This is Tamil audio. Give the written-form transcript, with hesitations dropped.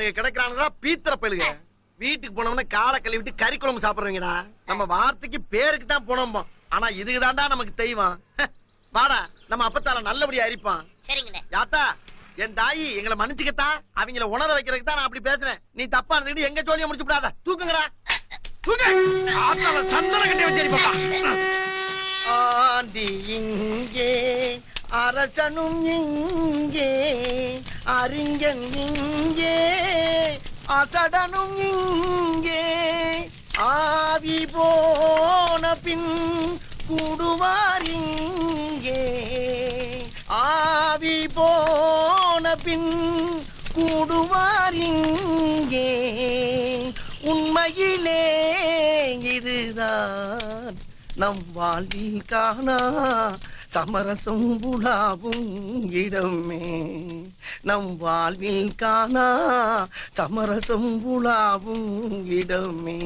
கிடைக்கிறானுங்க கிடைக்கிறானுங்களா பீத்திர பயிலுங்க. வீட்டுக்கு போனோம்னா காலை கழுவிட்டு கறி குழம்பு சாப்பிடுறீங்கடா. நம்ம வார்த்தைக்கு பேருக்கு தான் போனோம், ஆனா இதுக்கு தாண்டா நமக்கு தெய்வம். வாடா நம்ம அப்பத்தால நல்லபடியா அரிப்பான். சரிங்கண்ணே. யாத்தா என் தாயி எங்களை மன்னிச்சுக்கத்தா, அவங்கள உணர வைக்கிறதுக்கு தான் நான் அப்படி பேசுறேன். நீ தப்பா இருந்துட்டு எங்க ஜோலியை முடிச்சு விடாத. தூக்குங்கடா தூக்கு. ஆத்தால சந்தன கட்டி வச்சிருப்பா. ஆண்டி இங்கே அரசனும் இங்கே அறிஞன் இங்கே அசடனும் இங்கே ஆவி போன பின் கூடுவார் இங்கே ஆவி போன பின் கூடுவார் இங்கே உண்மையிலே இதுதான் நம் வாழ்வில் காணா சமரசம் புலாவும் இடமே. நம் வாழ்வில் காணா சமரசம் புலாவும் இடமே.